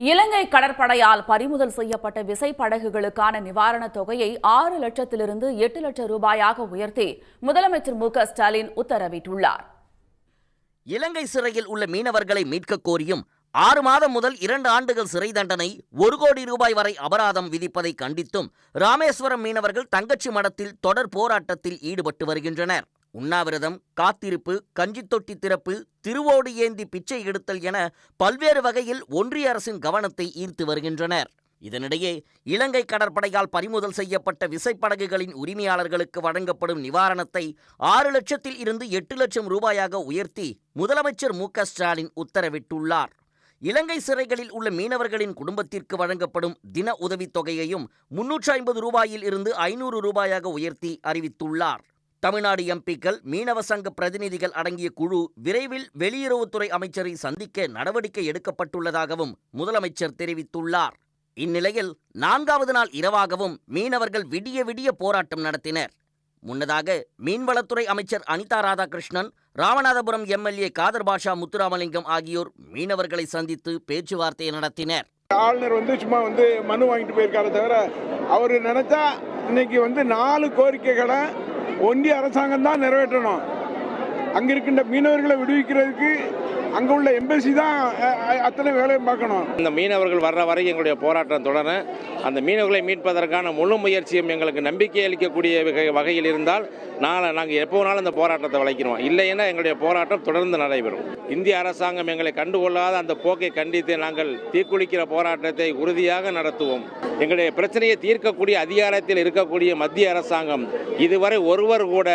இலங்கை கடற்படையால் பறிமுதல் செய்யப்பட்ட விசைப்படகுகளுக்கான நிவாரணத் தொகையை 6 லட்சத்திலிருந்து 8 லட்சம் ரூபாயாக உயர்த்தி முதலமைச்சர் மு.க.ஸ்டாலின் உத்தரவிட்டுள்ளார். இலங்கை சிறையில் உள்ள மீனவர்களை மீட்கக் கோரியும் 6 மாதம் முதல் 2 ஆண்டுகள் சிறை தண்டனை, 1 கோடி ரூபாய் வரை அபராதம் விதிப்பதை கண்டித்தும் ராமேஸ்வரம் மீனவர்கள் தங்கச்சி மடத்தில் தொடர் போராட்டத்தில் ஈடுபட்டு வருகின்றனர். உண்ணாவிரதம், காத்திருப்பு, கஞ்சி தொட்டி திறப்பு, திருவோடு ஏந்தி பிச்சை எடுத்தல் என பல்வேறு வகையில் ஒன்றிய அரசின் கவனத்தை ஈர்த்து வருகின்றனர். இதனிடையே இலங்கை கடற்படையால் பறிமுதல் செய்யப்பட்ட விசைப்படகுகளின் உரிமையாளர்களுக்கு வழங்கப்படும் நிவாரணத்தை 6 லட்சத்தில் இருந்து 8 லட்சம் ரூபாயாக உயர்த்தி முதலமைச்சர் மு.க.ஸ்டாலின் உத்தரவிட்டுள்ளார். இலங்கை சிறைகளில் உள்ள மீனவர்களின் குடும்பத்திற்கு வழங்கப்படும் தின உதவித் தொகையையும் 350 ரூபாயில் இருந்து 500 ரூபாயாக உயர்த்தி அறிவித்துள்ளார். தமிழ்நாடு எம்பிக்கள், மீனவ சங்க பிரதிநிதிகள் அடங்கிய குழு விரைவில் வெளியுறவுத்துறை அமைச்சரை சந்திக்க நடவடிக்கை எடுக்கப்பட்டுள்ளதாகவும் முதலமைச்சர் தெரிவித்துள்ளார். இந்நிலையில் 4வது நாள் இரவாகவும் மீனவர்கள் விடிய விடிய போராட்டம் நடத்தினர். முன்னதாக மீன்வளத்துறை அமைச்சர் அனிதா ராதாகிருஷ்ணன், ராமநாதபுரம் எம்எல்ஏ காதர் பாஷா முத்துராமலிங்கம் ஆகியோர் மீனவர்களை சந்தித்து பேச்சுவார்த்தை நடத்தினர். ஆளுநர் சும்மா மனு வாங்கிட்டு போயிருக்காரு தவிர அவர் நினைச்சா இன்னைக்கு 4 கோரிக்கைகளை ஒன்றிய அரசாங்கம் தான் நிறைவேற்றணும். அங்க இருக்கின்ற மீனவர்களை விடுவிக்கிறதுக்கு அங்க உள்ள எம்பசி தான் அத்தனை வேலையை பார்க்கணும். இந்த மீனவர்கள் வர்ற வரை எங்களுடைய போராட்டம் தொடர, அந்த மீனவர்களை மீட்பதற்கான முழு முயற்சியும் எங்களுக்கு நம்பிக்கை அளிக்கக்கூடிய வகையில் இருந்தால் நாங்கள் எப்போனாலும் இந்த போராட்டத்தை வளைக்கிறோம். இல்லைன்னா எங்களுடைய போராட்டம் தொடர்ந்து நடைபெறும். இந்திய அரசாங்கம் எங்களை கண்டுகொள்ளாத அந்த போக்கை கண்டித்து நாங்கள் தீக்குளிக்கிற போராட்டத்தை உறுதியாக நடத்துவோம். எங்களுடைய பிரச்சனையை தீர்க்கக்கூடிய அதிகாரத்தில் இருக்கக்கூடிய மத்திய அரசாங்கம் இதுவரை ஒருவர் கூட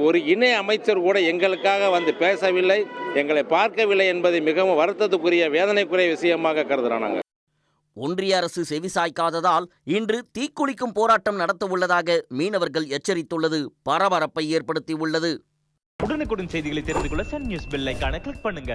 ஒரு இணை அமைச்சர் கூட எங்களுக்காக பேசவில்லை, எங்களை பார்க்கவில்லை என்பது மிகவும் வருத்தத்துக்குரிய, வேதனைக்குரிய விஷயமாக கருதுறாங்க. ஒன்றிய அரசு செவிசாய்க்காததால் இன்று தீக்குளிக்கும் போராட்டம் நடத்த உள்ளதாக மீனவர்கள் எச்சரித்துள்ளது பரபரப்பை ஏற்படுத்தியுள்ளது. உடனுக்குடன் செய்திகளை தெரிந்து கொள்ள சன் நியூஸ் பெல் ஐகானை கிளிக் பண்ணுங்க.